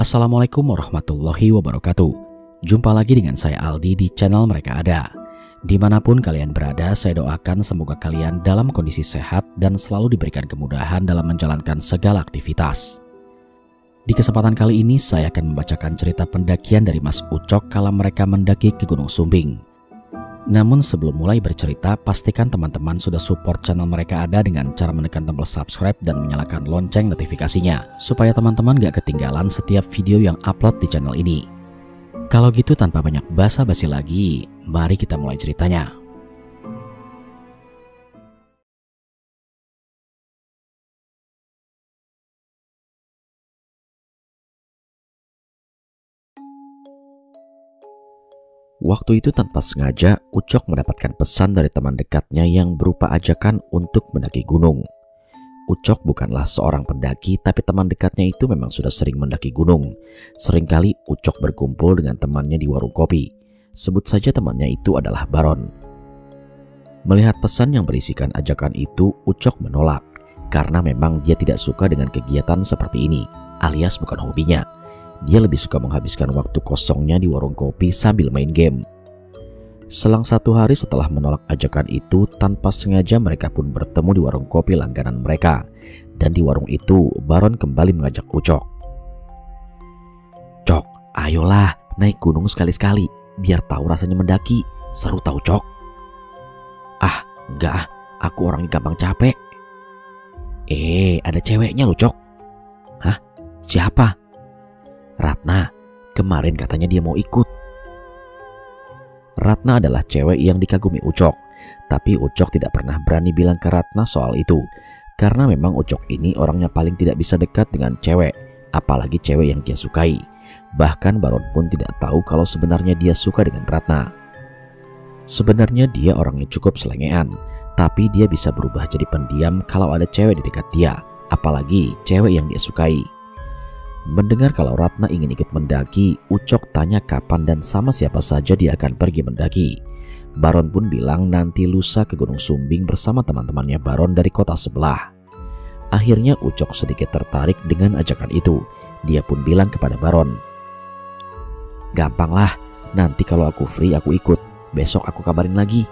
Assalamualaikum warahmatullahi wabarakatuh. Jumpa lagi dengan saya Aldi di channel Mereka Ada. Dimanapun kalian berada, saya doakan semoga kalian dalam kondisi sehat dan selalu diberikan kemudahan dalam menjalankan segala aktivitas. Di kesempatan kali ini saya akan membacakan cerita pendakian dari Mas Ucok kala mereka mendaki ke Gunung Sumbing. Namun sebelum mulai bercerita, pastikan teman-teman sudah support channel Mereka Ada dengan cara menekan tombol subscribe dan menyalakan lonceng notifikasinya, supaya teman-teman gak ketinggalan setiap video yang upload di channel ini. Kalau gitu tanpa banyak basa-basi lagi, mari kita mulai ceritanya. Waktu itu tanpa sengaja, Ucok mendapatkan pesan dari teman dekatnya yang berupa ajakan untuk mendaki gunung. Ucok bukanlah seorang pendaki, tapi teman dekatnya itu memang sudah sering mendaki gunung. Seringkali Ucok berkumpul dengan temannya di warung kopi. Sebut saja temannya itu adalah Baron. Melihat pesan yang berisikan ajakan itu, Ucok menolak, karena memang dia tidak suka dengan kegiatan seperti ini, alias bukan hobinya. Dia lebih suka menghabiskan waktu kosongnya di warung kopi sambil main game. Selang 1 hari setelah menolak ajakan itu, tanpa sengaja mereka pun bertemu di warung kopi langganan mereka. Dan di warung itu, Baron kembali mengajak Ucok. "Cok, ayolah naik gunung sekali-sekali, biar tahu rasanya mendaki. Seru tahu, Cok." "Ah, enggak, aku orangnya gampang capek." Ada ceweknya loh, Cok." "Hah? Siapa?" "Ratna, kemarin katanya dia mau ikut." Ratna adalah cewek yang dikagumi Ucok, tapi Ucok tidak pernah berani bilang ke Ratna soal itu, karena memang Ucok ini orangnya paling tidak bisa dekat dengan cewek, apalagi cewek yang dia sukai. Bahkan Baron pun tidak tahu kalau sebenarnya dia suka dengan Ratna. Sebenarnya dia orangnya cukup selengean, tapi dia bisa berubah jadi pendiam kalau ada cewek di dekat dia, apalagi cewek yang dia sukai. Mendengar kalau Ratna ingin ikut mendaki, Ucok tanya kapan dan sama siapa saja dia akan pergi mendaki. Baron pun bilang nanti lusa ke Gunung Sumbing bersama teman-temannya Baron dari kota sebelah. Akhirnya Ucok sedikit tertarik dengan ajakan itu. Dia pun bilang kepada Baron, "Gampang lah, nanti kalau aku free aku ikut, besok aku kabarin lagi."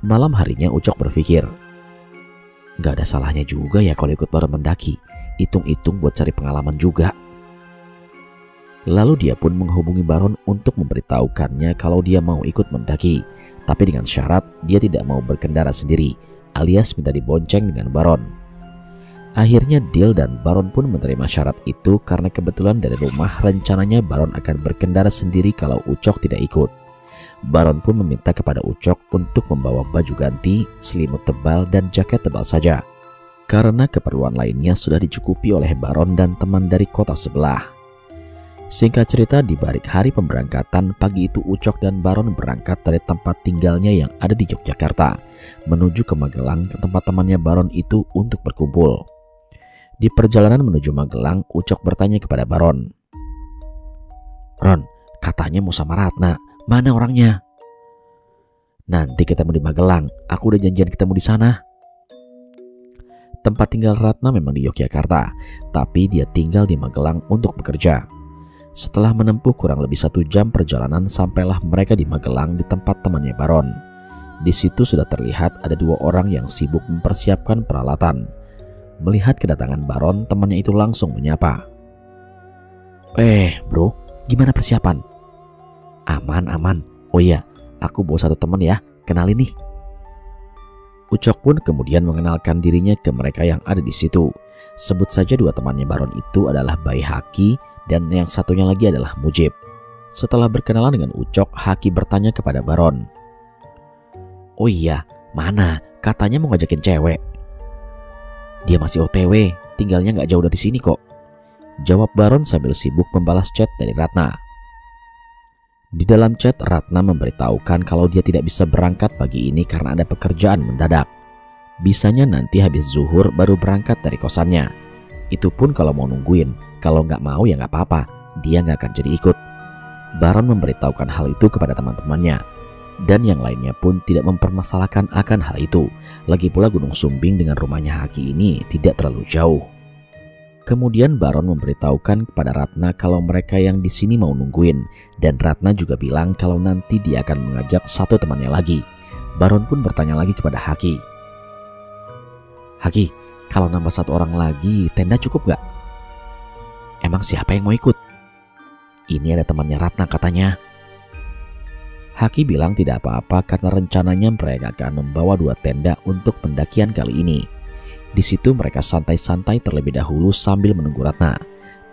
Malam harinya Ucok berpikir, gak ada salahnya juga ya kalau ikut Baron mendaki. Hitung-hitung buat cari pengalaman juga. Lalu dia pun menghubungi Baron untuk memberitahukannya kalau dia mau ikut mendaki, tapi dengan syarat dia tidak mau berkendara sendiri, alias minta dibonceng dengan Baron. Akhirnya deal dan Baron pun menerima syarat itu karena kebetulan dari rumah rencananya Baron akan berkendara sendiri kalau Ucok tidak ikut. Baron pun meminta kepada Ucok untuk membawa baju ganti, selimut tebal dan jaket tebal saja, karena keperluan lainnya sudah dicukupi oleh Baron dan teman dari kota sebelah. Singkat cerita, di balik hari pemberangkatan, pagi itu Ucok dan Baron berangkat dari tempat tinggalnya yang ada di Yogyakarta, menuju ke Magelang ke tempat temannya Baron itu untuk berkumpul. Di perjalanan menuju Magelang, Ucok bertanya kepada Baron, "Ron, katanya mau sama Ratna, mana orangnya?" "Nanti ketemu di Magelang, aku udah janjian ketemu di sana." Tempat tinggal Ratna memang di Yogyakarta, tapi dia tinggal di Magelang untuk bekerja. Setelah menempuh kurang lebih 1 jam perjalanan, sampailah mereka di Magelang di tempat temannya Baron. Di situ sudah terlihat ada 2 orang yang sibuk mempersiapkan peralatan. Melihat kedatangan Baron, temannya itu langsung menyapa. Bro, gimana persiapan?" Aman. Oh iya, aku bawa 1 teman ya, kenalin nih." Ucok pun kemudian mengenalkan dirinya ke mereka yang ada di situ. Sebut saja 2 temannya Baron itu adalah Bayi Haki dan yang satunya lagi adalah Mujib. Setelah berkenalan dengan Ucok, Haki bertanya kepada Baron, "Oh iya, mana? Katanya mau ngajakin cewek." "Dia masih OTW, tinggalnya gak jauh dari sini kok," jawab Baron sambil sibuk membalas chat dari Ratna. Di dalam chat, Ratna memberitahukan kalau dia tidak bisa berangkat pagi ini karena ada pekerjaan mendadak. Bisanya nanti habis zuhur baru berangkat dari kosannya. Itu pun kalau mau nungguin, kalau nggak mau ya nggak apa-apa, dia nggak akan jadi ikut. Baron memberitahukan hal itu kepada teman-temannya, dan yang lainnya pun tidak mempermasalahkan akan hal itu. Lagi pula Gunung Sumbing dengan rumahnya Haki ini tidak terlalu jauh. Kemudian Baron memberitahukan kepada Ratna kalau mereka yang di sini mau nungguin, dan Ratna juga bilang kalau nanti dia akan mengajak satu temannya lagi. Baron pun bertanya lagi kepada Haki. Haki, kalau nambah satu orang lagi, tenda cukup gak? Emang siapa yang mau ikut? Ini ada temannya Ratna katanya. Haki bilang tidak apa-apa karena rencananya mereka akan membawa 2 tenda untuk pendakian kali ini. Di situ mereka santai-santai terlebih dahulu sambil menunggu Ratna.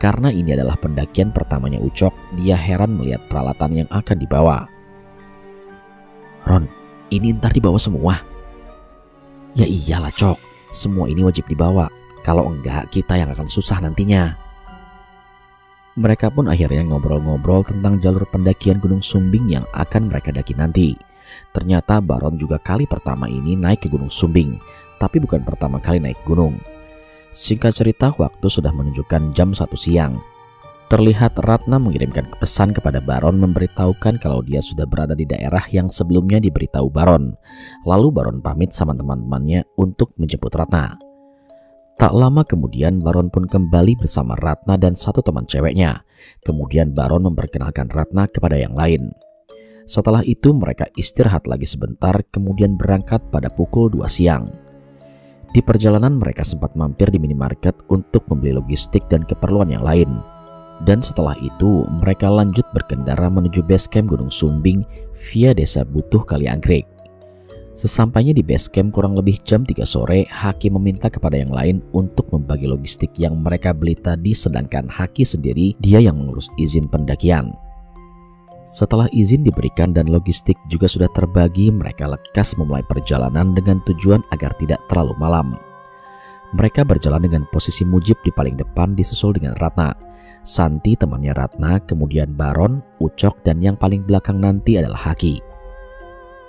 Karena ini adalah pendakian pertamanya Ucok, dia heran melihat peralatan yang akan dibawa. Ron, ini ntar dibawa semua? Ya iyalah Cok, semua ini wajib dibawa. Kalau enggak, kita yang akan susah nantinya. Mereka pun akhirnya ngobrol-ngobrol tentang jalur pendakian Gunung Sumbing yang akan mereka daki nanti. Ternyata Baron juga kali pertama ini naik ke Gunung Sumbing, tapi bukan pertama kali naik gunung. Singkat cerita, waktu sudah menunjukkan jam 1 siang. Terlihat Ratna mengirimkan pesan kepada Baron memberitahukan kalau dia sudah berada di daerah yang sebelumnya diberitahu Baron. Lalu Baron pamit sama teman-temannya untuk menjemput Ratna. Tak lama kemudian Baron pun kembali bersama Ratna dan satu teman ceweknya. Kemudian Baron memperkenalkan Ratna kepada yang lain. Setelah itu mereka istirahat lagi sebentar, kemudian berangkat pada pukul 2 siang. Di perjalanan mereka sempat mampir di minimarket untuk membeli logistik dan keperluan yang lain. Dan setelah itu mereka lanjut berkendara menuju base camp Gunung Sumbing via desa Butuh Kaliangkrik. Sesampainya di base camp kurang lebih jam 3 sore, Haki meminta kepada yang lain untuk membagi logistik yang mereka beli tadi, sedangkan Haki sendiri dia yang mengurus izin pendakian. Setelah izin diberikan dan logistik juga sudah terbagi, mereka lekas memulai perjalanan dengan tujuan agar tidak terlalu malam. Mereka berjalan dengan posisi Mujib di paling depan disusul dengan Ratna, Santi temannya Ratna, kemudian Baron, Ucok, dan yang paling belakang nanti adalah Haki.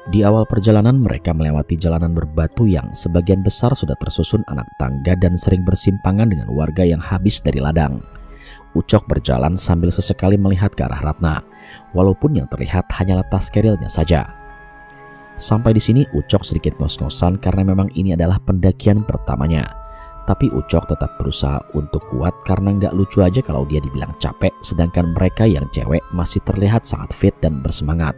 Di awal perjalanan mereka melewati jalanan berbatu yang sebagian besar sudah tersusun anak tangga dan sering bersimpangan dengan warga yang habis dari ladang. Ucok berjalan sambil sesekali melihat ke arah Ratna, walaupun yang terlihat hanyalah tas kerilnya saja. Sampai di sini Ucok sedikit ngos-ngosan karena memang ini adalah pendakian pertamanya. Tapi Ucok tetap berusaha untuk kuat karena nggak lucu aja kalau dia dibilang capek, sedangkan mereka yang cewek masih terlihat sangat fit dan bersemangat.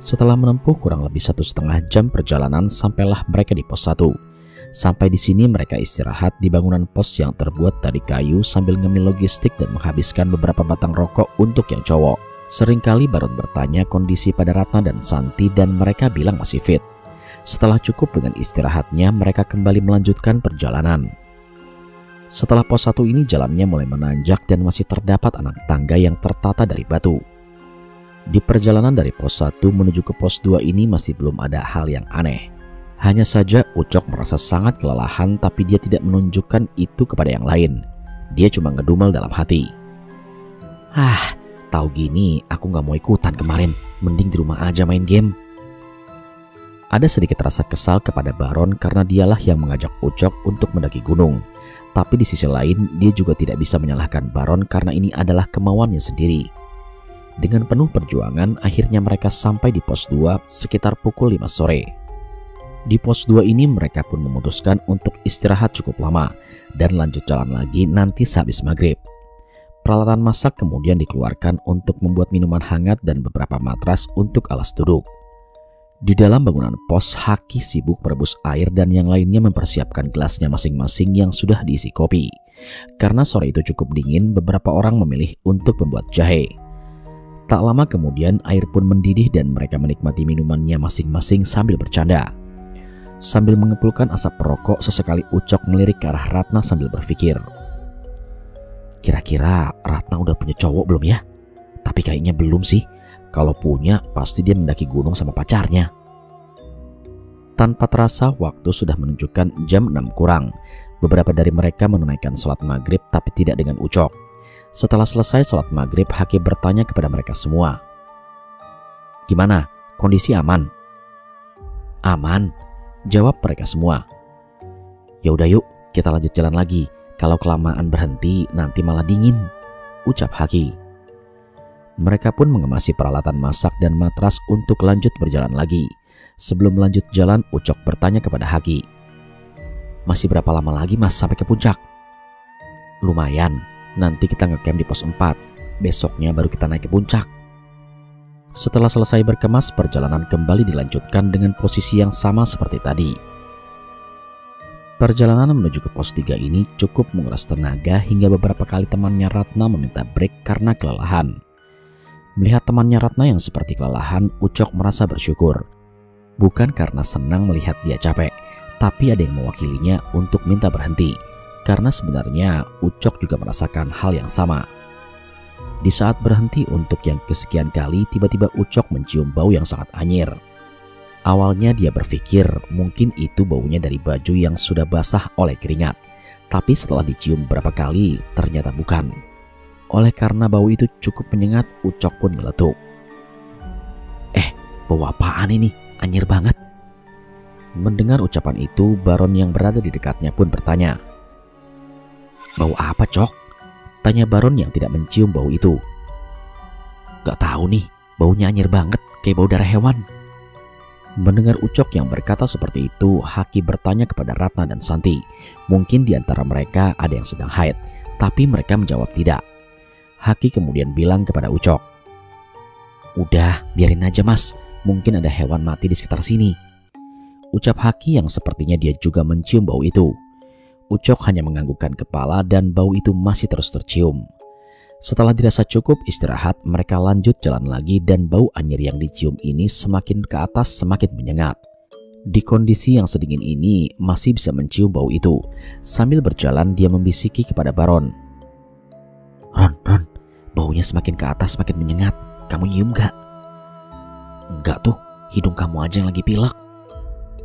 Setelah menempuh kurang lebih 1,5 jam perjalanan, sampailah mereka di pos 1. Sampai di sini mereka istirahat di bangunan pos yang terbuat dari kayu sambil ngemil logistik dan menghabiskan beberapa batang rokok untuk yang cowok. Seringkali Baron bertanya kondisi pada Ratna dan Santi dan mereka bilang masih fit. Setelah cukup dengan istirahatnya, mereka kembali melanjutkan perjalanan. Setelah pos 1 ini jalannya mulai menanjak dan masih terdapat anak tangga yang tertata dari batu. Di perjalanan dari pos 1 menuju ke pos 2 ini masih belum ada hal yang aneh. Hanya saja Ucok merasa sangat kelelahan, tapi dia tidak menunjukkan itu kepada yang lain. Dia cuma ngedumel dalam hati. Tahu gini aku gak mau ikutan kemarin, mending di rumah aja main game. Ada sedikit rasa kesal kepada Baron karena dialah yang mengajak Ucok untuk mendaki gunung. Tapi di sisi lain dia juga tidak bisa menyalahkan Baron karena ini adalah kemauannya sendiri. Dengan penuh perjuangan, akhirnya mereka sampai di pos 2 sekitar pukul 5 sore. Di pos 2 ini mereka pun memutuskan untuk istirahat cukup lama dan lanjut jalan lagi nanti sehabis maghrib. Peralatan masak kemudian dikeluarkan untuk membuat minuman hangat dan beberapa matras untuk alas duduk. Di dalam bangunan pos, Haki sibuk merebus air dan yang lainnya mempersiapkan gelasnya masing-masing yang sudah diisi kopi. Karena sore itu cukup dingin, beberapa orang memilih untuk membuat jahe. Tak lama kemudian air pun mendidih dan mereka menikmati minumannya masing-masing sambil bercanda. Sambil mengepulkan asap rokok, sesekali Ucok melirik ke arah Ratna sambil berpikir. Kira-kira Ratna udah punya cowok belum ya? Tapi kayaknya belum sih. Kalau punya pasti dia mendaki gunung sama pacarnya. Tanpa terasa waktu sudah menunjukkan jam 6 kurang. Beberapa dari mereka menunaikan sholat maghrib tapi tidak dengan Ucok. Setelah selesai sholat maghrib, Haki bertanya kepada mereka semua. Gimana? Kondisi aman? Aman, jawab mereka semua. Ya udah yuk, kita lanjut jalan lagi. Kalau kelamaan berhenti, nanti malah dingin, ucap Haki. Mereka pun mengemasi peralatan masak dan matras untuk lanjut berjalan lagi. Sebelum lanjut jalan, Ucok bertanya kepada Haki. Masih berapa lama lagi mas sampai ke puncak? Lumayan, nanti kita ngecamp di pos 4. Besoknya baru kita naik ke puncak. Setelah selesai berkemas, perjalanan kembali dilanjutkan dengan posisi yang sama seperti tadi. Perjalanan menuju ke pos 3 ini cukup menguras tenaga hingga beberapa kali temannya Ratna meminta break karena kelelahan. Melihat temannya Ratna yang seperti kelelahan, Ucok merasa bersyukur. Bukan karena senang melihat dia capek, tapi ada yang mewakilinya untuk minta berhenti. Karena sebenarnya Ucok juga merasakan hal yang sama. Di saat berhenti untuk yang kesekian kali, tiba-tiba Ucok mencium bau yang sangat anyir. Awalnya dia berpikir mungkin itu baunya dari baju yang sudah basah oleh keringat. Tapi setelah dicium beberapa kali, ternyata bukan. Oleh karena bau itu cukup menyengat, Ucok pun nyeletuk. Bau apaan ini? Anyir banget. Mendengar ucapan itu, Baron yang berada di dekatnya pun bertanya. Bau apa, Cok? Tanya Baron yang tidak mencium bau itu. Gak tahu nih, baunya anyir banget, kayak bau darah hewan. Mendengar Ucok yang berkata seperti itu, Haki bertanya kepada Ratna dan Santi. Mungkin di antara mereka ada yang sedang haid, tapi mereka menjawab tidak. Haki kemudian bilang kepada Ucok, udah, biarin aja mas, mungkin ada hewan mati di sekitar sini. Ucap Haki yang sepertinya dia juga mencium bau itu. Ucok hanya menganggukkan kepala dan bau itu masih terus tercium. Setelah dirasa cukup istirahat, mereka lanjut jalan lagi dan bau anyir yang dicium ini semakin ke atas semakin menyengat. Di kondisi yang sedingin ini masih bisa mencium bau itu. Sambil berjalan dia membisiki kepada Baron. Ron, baunya semakin ke atas semakin menyengat. Kamu nyium gak? Enggak tuh, hidung kamu aja yang lagi pilek.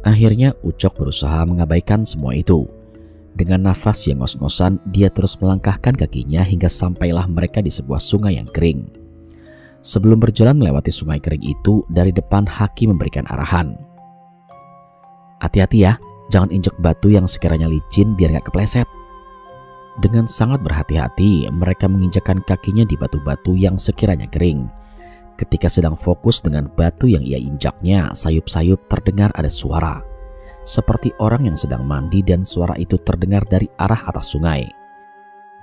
Akhirnya Ucok berusaha mengabaikan semua itu. Dengan nafas yang ngos-ngosan, dia terus melangkahkan kakinya hingga sampailah mereka di sebuah sungai yang kering. Sebelum berjalan melewati sungai kering itu, dari depan Haki memberikan arahan. Hati-hati ya, jangan injek batu yang sekiranya licin biar gak kepleset. Dengan sangat berhati-hati, mereka menginjakkan kakinya di batu-batu yang sekiranya kering. Ketika sedang fokus dengan batu yang ia injaknya, sayup-sayup terdengar ada suara. Seperti orang yang sedang mandi dan suara itu terdengar dari arah atas sungai.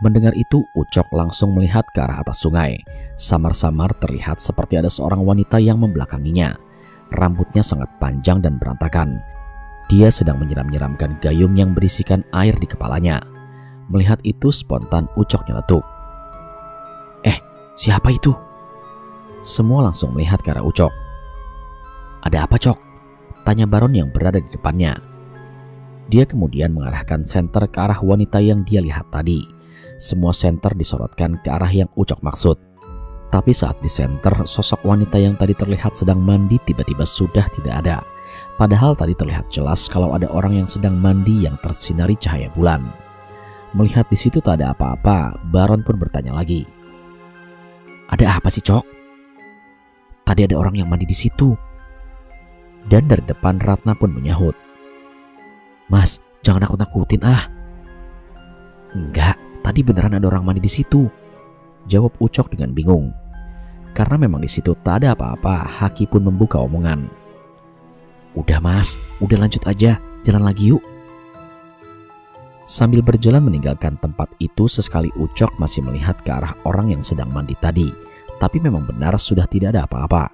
Mendengar itu, Ucok langsung melihat ke arah atas sungai. Samar-samar terlihat seperti ada seorang wanita yang membelakanginya. Rambutnya sangat panjang dan berantakan. Dia sedang menyiram-nyiramkan gayung yang berisikan air di kepalanya. Melihat itu spontan Ucok nyeletuk. Siapa itu? Semua langsung melihat ke arah Ucok. Ada apa, Cok? Tanya Baron yang berada di depannya. Dia kemudian mengarahkan senter ke arah wanita yang dia lihat tadi. Semua senter disorotkan ke arah yang Ucok maksud. Tapi saat di senter, sosok wanita yang tadi terlihat sedang mandi tiba-tiba sudah tidak ada. Padahal tadi terlihat jelas kalau ada orang yang sedang mandi yang tersinari cahaya bulan. Melihat di situ tak ada apa-apa, Baron pun bertanya lagi. Ada apa sih, Cok? Tadi ada orang yang mandi di situ. Dan dari depan Ratna pun menyahut. Mas, jangan nakut-nakutin ah. Enggak, tadi beneran ada orang mandi di situ. Jawab Ucok dengan bingung. Karena memang di situ tak ada apa-apa, Haki pun membuka omongan. Udah mas, udah lanjut aja, jalan lagi yuk. Sambil berjalan meninggalkan tempat itu, sesekali Ucok masih melihat ke arah orang yang sedang mandi tadi. Tapi memang benar sudah tidak ada apa-apa.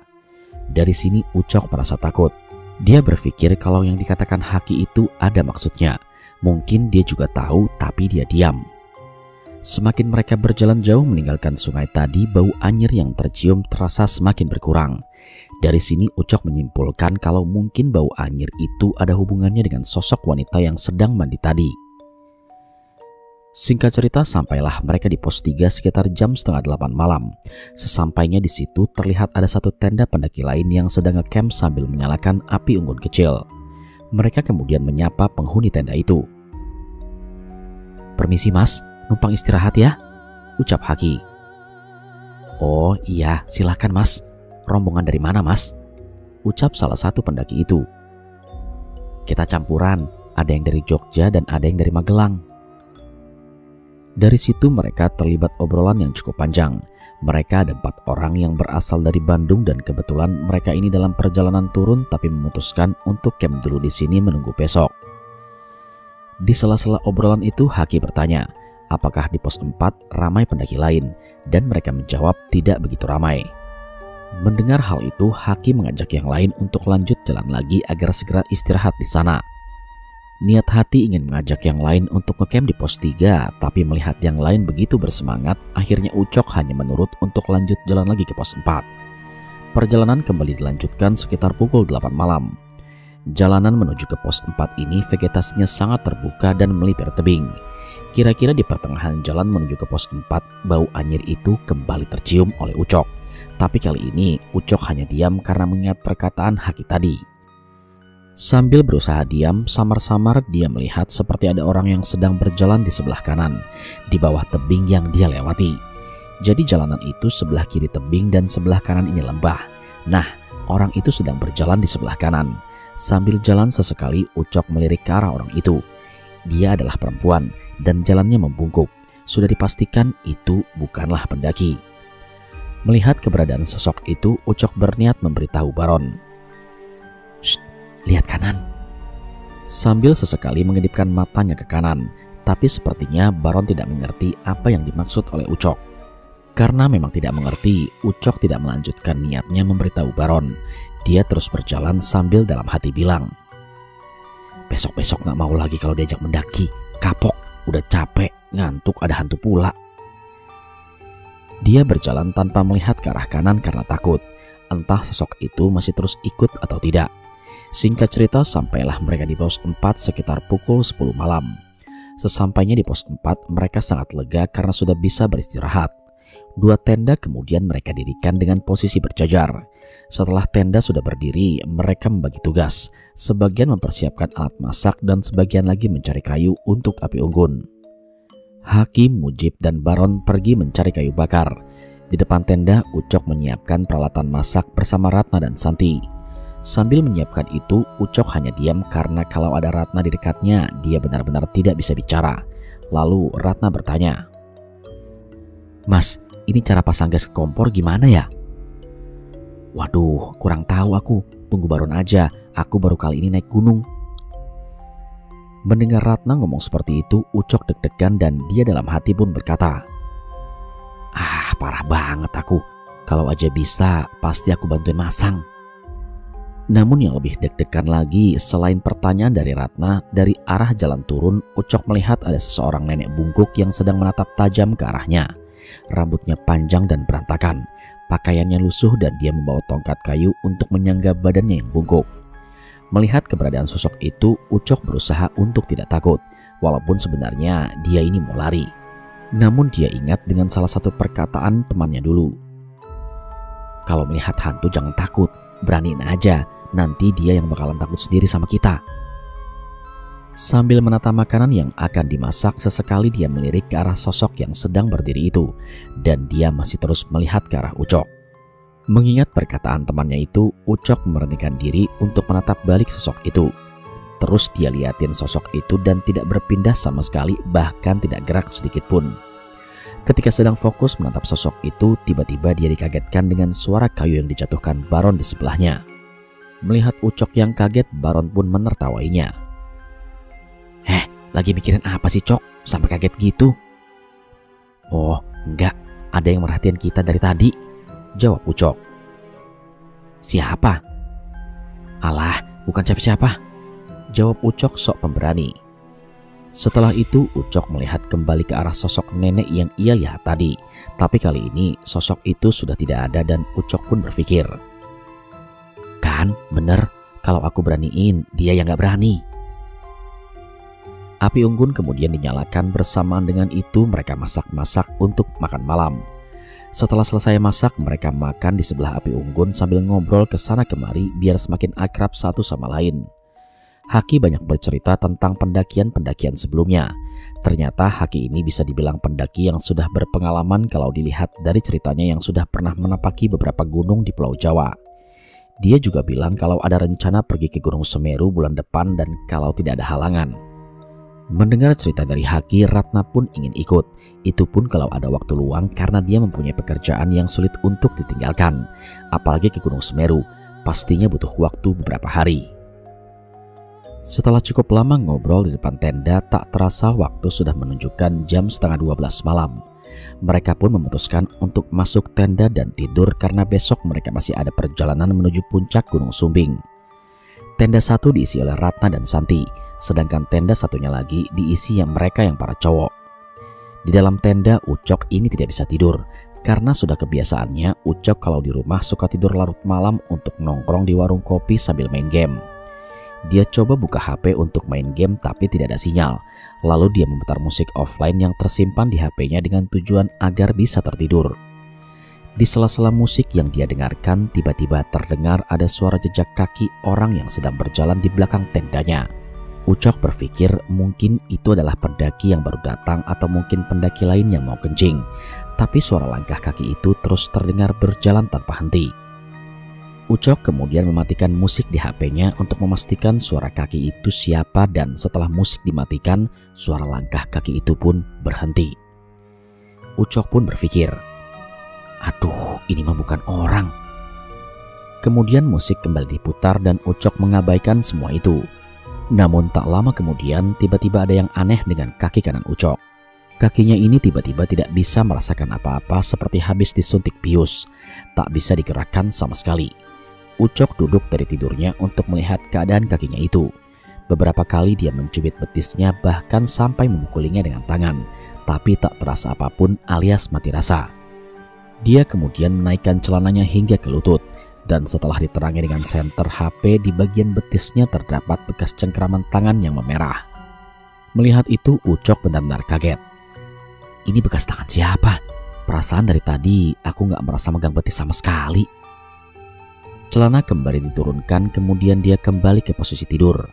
Dari sini Ucok merasa takut. Dia berpikir kalau yang dikatakan Haki itu ada maksudnya. Mungkin dia juga tahu tapi dia diam. Semakin mereka berjalan jauh meninggalkan sungai tadi, bau anyir yang tercium terasa semakin berkurang. Dari sini Ucok menyimpulkan kalau mungkin bau anyir itu ada hubungannya dengan sosok wanita yang sedang mandi tadi. Singkat cerita, sampailah mereka di pos 3 sekitar jam setengah 8 malam. Sesampainya di situ terlihat ada satu tenda pendaki lain yang sedang ngecamp sambil menyalakan api unggun kecil. Mereka kemudian menyapa penghuni tenda itu. Permisi mas, numpang istirahat ya, ucap Haki. Oh iya, silakan mas. Rombongan dari mana mas? Ucap salah satu pendaki itu. Kita campuran, ada yang dari Jogja dan ada yang dari Magelang. Dari situ mereka terlibat obrolan yang cukup panjang. Mereka ada 4 orang yang berasal dari Bandung dan kebetulan mereka ini dalam perjalanan turun tapi memutuskan untuk camp dulu di sini menunggu besok. Di sela-sela obrolan itu Haki bertanya, apakah di pos 4 ramai pendaki lain, dan mereka menjawab tidak begitu ramai. Mendengar hal itu, Haki mengajak yang lain untuk lanjut jalan lagi agar segera istirahat di sana. Niat hati ingin mengajak yang lain untuk ngecamp di pos 3, tapi melihat yang lain begitu bersemangat, akhirnya Ucok hanya menurut untuk lanjut jalan lagi ke pos 4. Perjalanan kembali dilanjutkan sekitar pukul 8 malam. Jalanan menuju ke pos 4 ini vegetasinya sangat terbuka dan melipir tebing. Kira-kira di pertengahan jalan menuju ke pos 4, bau anyir itu kembali tercium oleh Ucok. Tapi kali ini Ucok hanya diam karena mengingat perkataan Haki tadi. Sambil berusaha diam, samar-samar dia melihat seperti ada orang yang sedang berjalan di sebelah kanan, di bawah tebing yang dia lewati. Jadi jalanan itu sebelah kiri tebing dan sebelah kanan ini lembah. Nah, orang itu sedang berjalan di sebelah kanan. Sambil jalan sesekali Ucok melirik ke arah orang itu. Dia adalah perempuan dan jalannya membungkuk. Sudah dipastikan itu bukanlah pendaki. Melihat keberadaan sosok itu, Ucok berniat memberitahu Baron. "Shh, lihat kanan." Sambil sesekali mengedipkan matanya ke kanan, tapi sepertinya Baron tidak mengerti apa yang dimaksud oleh Ucok. Karena memang tidak mengerti, Ucok tidak melanjutkan niatnya memberitahu Baron. Dia terus berjalan sambil dalam hati bilang, "Besok-besok gak mau lagi kalau diajak mendaki. Kapok, udah capek, ngantuk, ada hantu pula." Dia berjalan tanpa melihat ke arah kanan karena takut, entah sosok itu masih terus ikut atau tidak. Singkat cerita, sampailah mereka di pos 4 sekitar pukul 10 malam. Sesampainya di pos 4, mereka sangat lega karena sudah bisa beristirahat. 2 tenda kemudian mereka dirikan dengan posisi berjajar. Setelah tenda sudah berdiri, mereka membagi tugas. Sebagian mempersiapkan alat masak dan sebagian lagi mencari kayu untuk api unggun. Hakim, Mujib, dan Baron pergi mencari kayu bakar. Di depan tenda, Ucok menyiapkan peralatan masak bersama Ratna dan Santi. Sambil menyiapkan itu, Ucok hanya diam karena kalau ada Ratna di dekatnya, dia benar-benar tidak bisa bicara. Lalu Ratna bertanya, "Mas, ini cara pasang gas ke kompor gimana ya?" "Waduh, kurang tahu aku. Tunggu Baron aja, aku baru kali ini naik gunung." Mendengar Ratna ngomong seperti itu, Ucok deg-degan dan dia dalam hati pun berkata, "Ah, parah banget aku. Kalau aja bisa, pasti aku bantuin masang." Namun yang lebih deg-degan lagi, selain pertanyaan dari Ratna, dari arah jalan turun, Ucok melihat ada seseorang nenek bungkuk yang sedang menatap tajam ke arahnya. Rambutnya panjang dan berantakan, pakaiannya lusuh dan dia membawa tongkat kayu untuk menyangga badannya yang bungkuk. Melihat keberadaan sosok itu, Ucok berusaha untuk tidak takut, walaupun sebenarnya dia ini mau lari. Namun dia ingat dengan salah satu perkataan temannya dulu. "Kalau melihat hantu jangan takut, beraniin aja, nanti dia yang bakalan takut sendiri sama kita." Sambil menata makanan yang akan dimasak, sesekali dia melirik ke arah sosok yang sedang berdiri itu, dan dia masih terus melihat ke arah Ucok. Mengingat perkataan temannya itu, Ucok memberanikan diri untuk menatap balik sosok itu. Terus dia liatin sosok itu dan tidak berpindah sama sekali, bahkan tidak gerak sedikit pun. Ketika sedang fokus menatap sosok itu, tiba-tiba dia dikagetkan dengan suara kayu yang dijatuhkan Baron di sebelahnya. Melihat Ucok yang kaget, Baron pun menertawainya. Lagi mikirin apa sih, Cok? Sampai kaget gitu?" "Oh, enggak, ada yang merhatiin kita dari tadi," jawab Ucok. "Siapa?" "Alah, bukan siapa-siapa," jawab Ucok sok pemberani. Setelah itu Ucok melihat kembali ke arah sosok nenek yang ia lihat tadi. Tapi kali ini sosok itu sudah tidak ada dan Ucok pun berpikir, "Kan bener, kalau aku beraniin, dia yang gak berani." Api unggun kemudian dinyalakan, bersamaan dengan itu mereka masak-masak untuk makan malam. Setelah selesai masak, mereka makan di sebelah api unggun sambil ngobrol ke sana kemari biar semakin akrab satu sama lain. Haki banyak bercerita tentang pendakian-pendakian sebelumnya. Ternyata Haki ini bisa dibilang pendaki yang sudah berpengalaman kalau dilihat dari ceritanya yang sudah pernah menapaki beberapa gunung di Pulau Jawa. Dia juga bilang kalau ada rencana pergi ke Gunung Semeru bulan depan dan kalau tidak ada halangan. Mendengar cerita dari Haki, Ratna pun ingin ikut. Itu pun kalau ada waktu luang karena dia mempunyai pekerjaan yang sulit untuk ditinggalkan. Apalagi ke Gunung Semeru, pastinya butuh waktu beberapa hari. Setelah cukup lama ngobrol di depan tenda, tak terasa waktu sudah menunjukkan jam setengah 12 malam. Mereka pun memutuskan untuk masuk tenda dan tidur karena besok mereka masih ada perjalanan menuju puncak Gunung Sumbing. Tenda satu diisi oleh Ratna dan Santi, sedangkan tenda satunya lagi diisi mereka yang para cowok. Di dalam tenda, Ucok ini tidak bisa tidur karena sudah kebiasaannya Ucok kalau di rumah suka tidur larut malam untuk nongkrong di warung kopi sambil main game. Dia coba buka HP untuk main game tapi tidak ada sinyal. Lalu dia memutar musik offline yang tersimpan di HP-nya dengan tujuan agar bisa tertidur. Di sela-sela musik yang dia dengarkan, tiba-tiba terdengar ada suara jejak kaki orang yang sedang berjalan di belakang tendanya. Ucok berpikir mungkin itu adalah pendaki yang baru datang atau mungkin pendaki lain yang mau kencing. Tapi suara langkah kaki itu terus terdengar berjalan tanpa henti. Ucok kemudian mematikan musik di HP-nya untuk memastikan suara kaki itu siapa, dan setelah musik dimatikan, suara langkah kaki itu pun berhenti. Ucok pun berpikir, aduh, ini mah bukan orang. Kemudian musik kembali diputar dan Ucok mengabaikan semua itu. Namun tak lama kemudian tiba-tiba ada yang aneh dengan kaki kanan Ucok. Kakinya ini tiba-tiba tidak bisa merasakan apa-apa, seperti habis disuntik bius. Tak bisa digerakkan sama sekali. Ucok duduk dari tidurnya untuk melihat keadaan kakinya itu. Beberapa kali dia mencubit betisnya, bahkan sampai memukulinya dengan tangan. Tapi tak terasa apapun alias mati rasa. Dia kemudian menaikkan celananya hingga ke lutut. Dan setelah diterangi dengan senter HP, di bagian betisnya terdapat bekas cengkraman tangan yang memerah. Melihat itu Ucok benar-benar kaget. Ini bekas tangan siapa? Perasaan dari tadi aku gak merasa megang betis sama sekali. Celana kembali diturunkan, kemudian dia kembali ke posisi tidur.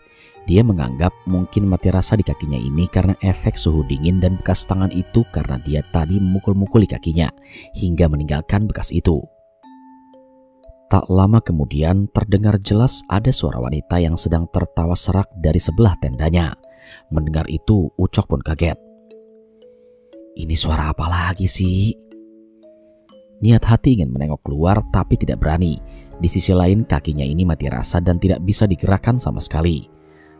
Dia menganggap mungkin mati rasa di kakinya ini karena efek suhu dingin, dan bekas tangan itu karena dia tadi memukul-mukuli kakinya hingga meninggalkan bekas itu. Tak lama kemudian terdengar jelas ada suara wanita yang sedang tertawa serak dari sebelah tendanya. Mendengar itu Ucok pun kaget. Ini suara apa lagi sih? Niat hati ingin menengok keluar tapi tidak berani. Di sisi lain kakinya ini mati rasa dan tidak bisa digerakkan sama sekali.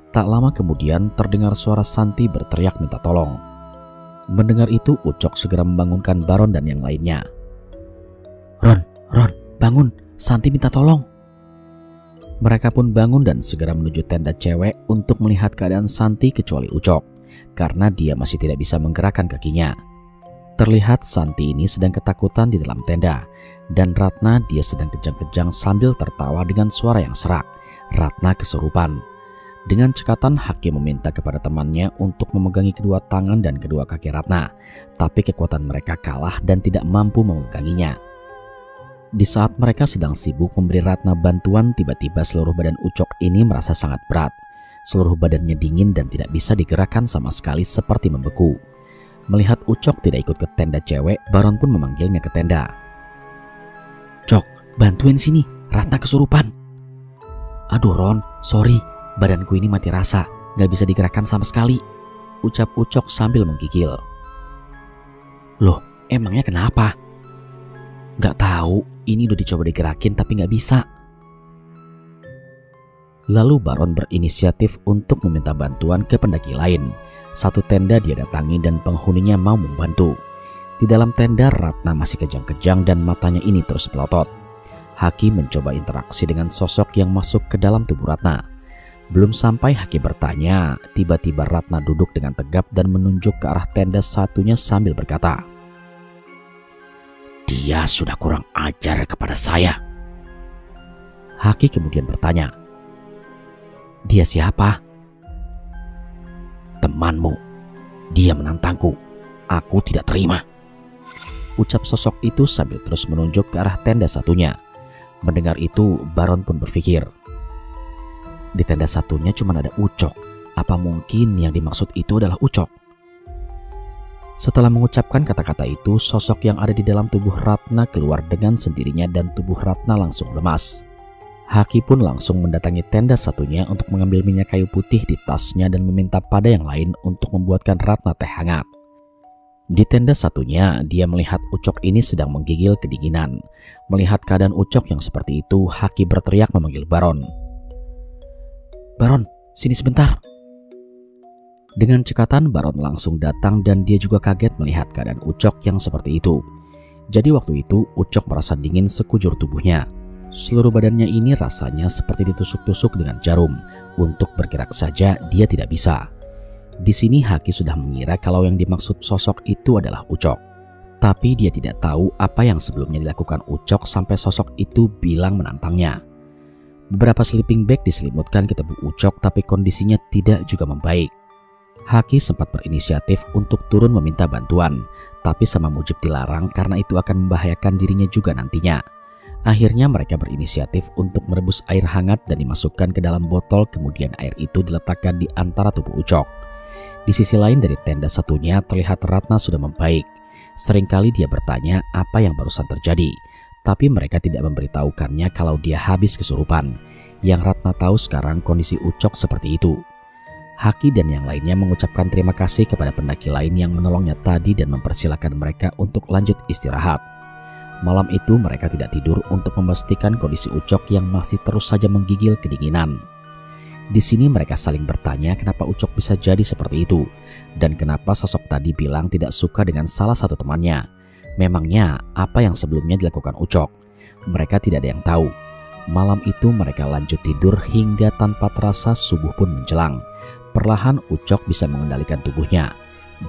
Tak lama kemudian terdengar suara Santi berteriak minta tolong. Mendengar itu Ucok segera membangunkan Baron dan yang lainnya. Ron, bangun, Santi minta tolong. Mereka pun bangun dan segera menuju tenda cewek untuk melihat keadaan Santi kecuali Ucok, karena dia masih tidak bisa menggerakkan kakinya. Terlihat Santi ini sedang ketakutan di dalam tenda, dan Ratna dia sedang kejang-kejang sambil tertawa dengan suara yang serak. Ratna kesurupan. Dengan cekatan Hakim meminta kepada temannya untuk memegangi kedua tangan dan kedua kaki Ratna, tapi kekuatan mereka kalah dan tidak mampu memeganginya. Di saat mereka sedang sibuk memberi Ratna bantuan, tiba-tiba seluruh badan Ucok ini merasa sangat berat. Seluruh badannya dingin dan tidak bisa digerakkan sama sekali, seperti membeku. Melihat Ucok tidak ikut ke tenda cewek, Baron pun memanggilnya ke tenda. Cok, bantuin sini, Ratna kesurupan. Aduh Ron, sorry, badanku ini mati rasa, gak bisa digerakkan sama sekali, ucap Ucok sambil menggigil. Loh, emangnya kenapa? Gak tahu, ini udah dicoba digerakin tapi gak bisa. Lalu Baron berinisiatif untuk meminta bantuan ke pendaki lain. Satu tenda dia datangi dan penghuninya mau membantu. Di dalam tenda Ratna masih kejang-kejang dan matanya ini terus melotot. Haki mencoba interaksi dengan sosok yang masuk ke dalam tubuh Ratna. Belum sampai Haki bertanya, tiba-tiba Ratna duduk dengan tegap dan menunjuk ke arah tenda satunya sambil berkata, "Dia sudah kurang ajar kepada saya." Haki kemudian bertanya, "Dia siapa?" "Temanmu. Dia menantangku. Aku tidak terima," ucap sosok itu sambil terus menunjuk ke arah tenda satunya. Mendengar itu Baron pun berpikir, di tenda satunya cuma ada Ucok. Apa mungkin yang dimaksud itu adalah Ucok? Setelah mengucapkan kata-kata itu, sosok yang ada di dalam tubuh Ratna keluar dengan sendirinya dan tubuh Ratna langsung lemas. Haki pun langsung mendatangi tenda satunya untuk mengambil minyak kayu putih di tasnya dan meminta pada yang lain untuk membuatkan Ratna teh hangat. Di tenda satunya, dia melihat Ucok ini sedang menggigil kedinginan. Melihat keadaan Ucok yang seperti itu, Haki berteriak memanggil Baron. "Baron, sini sebentar." Dengan cekatan Baron langsung datang dan dia juga kaget melihat keadaan Ucok yang seperti itu. Jadi waktu itu Ucok merasa dingin sekujur tubuhnya. Seluruh badannya ini rasanya seperti ditusuk-tusuk dengan jarum. Untuk bergerak saja dia tidak bisa. Di sini Haki sudah mengira kalau yang dimaksud sosok itu adalah Ucok. Tapi dia tidak tahu apa yang sebelumnya dilakukan Ucok sampai sosok itu bilang menantangnya. Beberapa sleeping bag diselimutkan ke tubuh Ucok tapi kondisinya tidak juga membaik. Haki sempat berinisiatif untuk turun meminta bantuan, tapi sama Mujib dilarang karena itu akan membahayakan dirinya juga nantinya. Akhirnya mereka berinisiatif untuk merebus air hangat dan dimasukkan ke dalam botol, kemudian air itu diletakkan di antara tubuh Ucok. Di sisi lain dari tenda satunya terlihat Ratna sudah membaik. Seringkali dia bertanya apa yang barusan terjadi, tapi mereka tidak memberitahukannya kalau dia habis kesurupan. Yang Ratna tahu sekarang kondisi Ucok seperti itu. Haki dan yang lainnya mengucapkan terima kasih kepada pendaki lain yang menolongnya tadi dan mempersilahkan mereka untuk lanjut istirahat. Malam itu mereka tidak tidur untuk memastikan kondisi Ucok yang masih terus saja menggigil kedinginan. Di sini mereka saling bertanya kenapa Ucok bisa jadi seperti itu dan kenapa sosok tadi bilang tidak suka dengan salah satu temannya. Memangnya apa yang sebelumnya dilakukan Ucok? Mereka tidak ada yang tahu. Malam itu mereka lanjut tidur hingga tanpa terasa subuh pun menjelang. Perlahan Ucok bisa mengendalikan tubuhnya.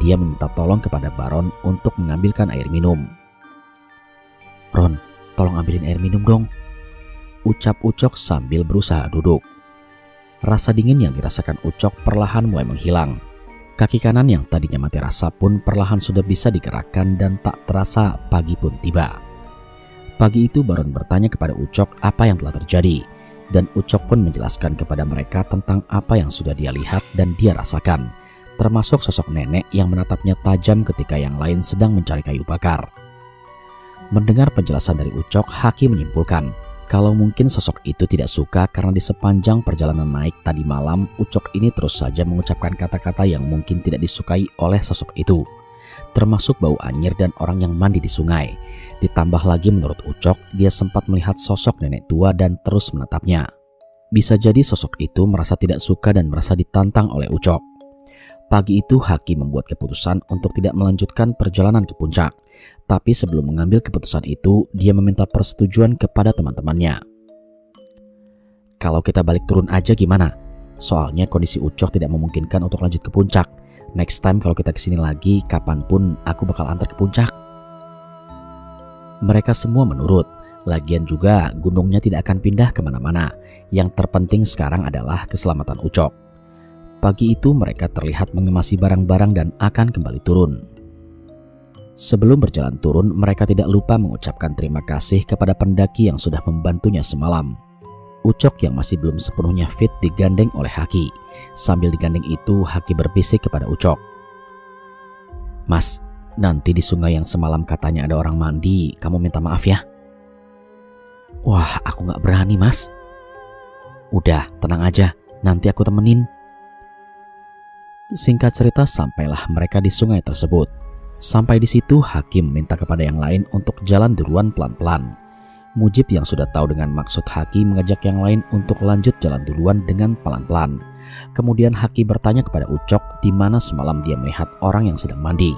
Dia meminta tolong kepada Baron untuk mengambilkan air minum. "Ron, tolong ambilin air minum dong," ucap Ucok sambil berusaha duduk. Rasa dingin yang dirasakan Ucok perlahan mulai menghilang. Kaki kanan yang tadinya mati rasa pun perlahan sudah bisa digerakkan dan tak terasa pagi pun tiba. Pagi itu Baron bertanya kepada Ucok apa yang telah terjadi. Dan Ucok pun menjelaskan kepada mereka tentang apa yang sudah dia lihat dan dia rasakan, termasuk sosok nenek yang menatapnya tajam ketika yang lain sedang mencari kayu bakar. Mendengar penjelasan dari Ucok, Haki menyimpulkan kalau mungkin sosok itu tidak suka karena di sepanjang perjalanan naik tadi malam, Ucok ini terus saja mengucapkan kata-kata yang mungkin tidak disukai oleh sosok itu, termasuk bau anyir dan orang yang mandi di sungai. Ditambah lagi menurut Ucok, dia sempat melihat sosok nenek tua dan terus menatapnya. Bisa jadi sosok itu merasa tidak suka dan merasa ditantang oleh Ucok. Pagi itu Haki membuat keputusan untuk tidak melanjutkan perjalanan ke puncak. Tapi sebelum mengambil keputusan itu, dia meminta persetujuan kepada teman-temannya. "Kalau kita balik turun aja gimana? Soalnya kondisi Ucok tidak memungkinkan untuk lanjut ke puncak. Next time kalau kita kesini lagi, kapanpun aku bakal antar ke puncak." Mereka semua menurut. Lagian juga gunungnya tidak akan pindah kemana-mana. Yang terpenting sekarang adalah keselamatan Ucok. Pagi itu mereka terlihat mengemasi barang-barang dan akan kembali turun. Sebelum berjalan turun, mereka tidak lupa mengucapkan terima kasih kepada pendaki yang sudah membantunya semalam. Ucok yang masih belum sepenuhnya fit digandeng oleh Haki. Sambil digandeng itu, Haki berbisik kepada Ucok. "Mas, nanti di sungai yang semalam katanya ada orang mandi, kamu minta maaf ya." "Wah, aku gak berani, Mas." "Udah, tenang aja, nanti aku temenin." Singkat cerita, sampailah mereka di sungai tersebut. Sampai di situ, Hakim minta kepada yang lain untuk jalan duluan pelan-pelan. Mujib yang sudah tahu dengan maksud Haki mengajak yang lain untuk lanjut jalan duluan dengan pelan-pelan. Kemudian Haki bertanya kepada Ucok di mana semalam dia melihat orang yang sedang mandi.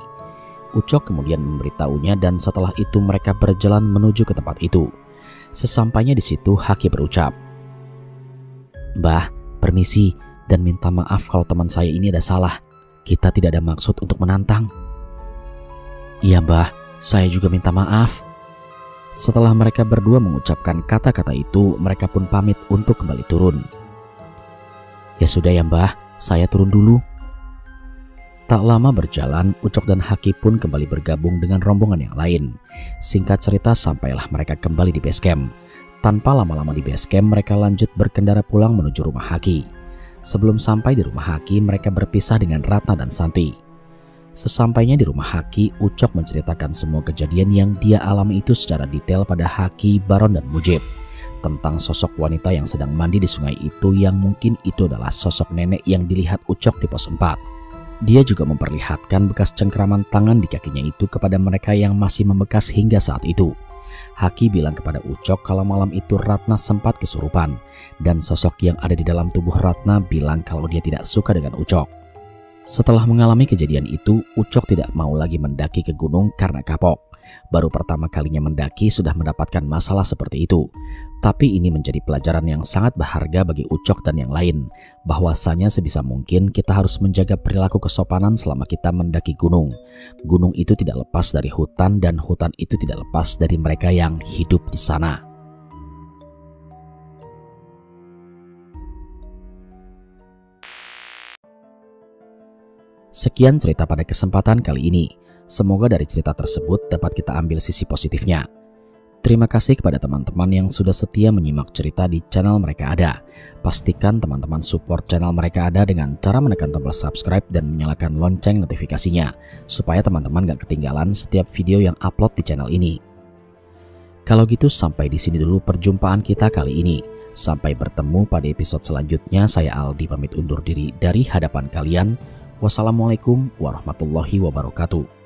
Ucok kemudian memberitahunya dan setelah itu mereka berjalan menuju ke tempat itu. Sesampainya di situ Haki berucap, "Mbah, permisi dan minta maaf kalau teman saya ini ada salah. Kita tidak ada maksud untuk menantang." "Iya Mbah, saya juga minta maaf." Setelah mereka berdua mengucapkan kata-kata itu, mereka pun pamit untuk kembali turun. "Ya sudah ya Mbah, saya turun dulu." Tak lama berjalan, Ucok dan Haki pun kembali bergabung dengan rombongan yang lain. Singkat cerita, sampailah mereka kembali di base camp. Tanpa lama-lama di base camp, mereka lanjut berkendara pulang menuju rumah Haki. Sebelum sampai di rumah Haki, mereka berpisah dengan Ratna dan Santi. Sesampainya di rumah Haki, Ucok menceritakan semua kejadian yang dia alami itu secara detail pada Haki, Baron, dan Mujib. Tentang sosok wanita yang sedang mandi di sungai itu yang mungkin itu adalah sosok nenek yang dilihat Ucok di pos 4. Dia juga memperlihatkan bekas cengkraman tangan di kakinya itu kepada mereka yang masih membekas hingga saat itu. Haki bilang kepada Ucok kalau malam itu Ratna sempat kesurupan, dan sosok yang ada di dalam tubuh Ratna bilang kalau dia tidak suka dengan Ucok. Setelah mengalami kejadian itu, Ucok tidak mau lagi mendaki ke gunung karena kapok. Baru pertama kalinya mendaki sudah mendapatkan masalah seperti itu. Tapi ini menjadi pelajaran yang sangat berharga bagi Ucok dan yang lain, bahwasanya sebisa mungkin kita harus menjaga perilaku kesopanan selama kita mendaki gunung. Gunung itu tidak lepas dari hutan dan hutan itu tidak lepas dari mereka yang hidup di sana. Sekian cerita pada kesempatan kali ini. Semoga dari cerita tersebut dapat kita ambil sisi positifnya. Terima kasih kepada teman-teman yang sudah setia menyimak cerita di channel Mereka Ada. Pastikan teman-teman support channel Mereka Ada dengan cara menekan tombol subscribe dan menyalakan lonceng notifikasinya, supaya teman-teman gak ketinggalan setiap video yang upload di channel ini. Kalau gitu sampai di sini dulu perjumpaan kita kali ini. Sampai bertemu pada episode selanjutnya. Saya Aldi pamit undur diri dari hadapan kalian. Wassalamualaikum warahmatullahi wabarakatuh.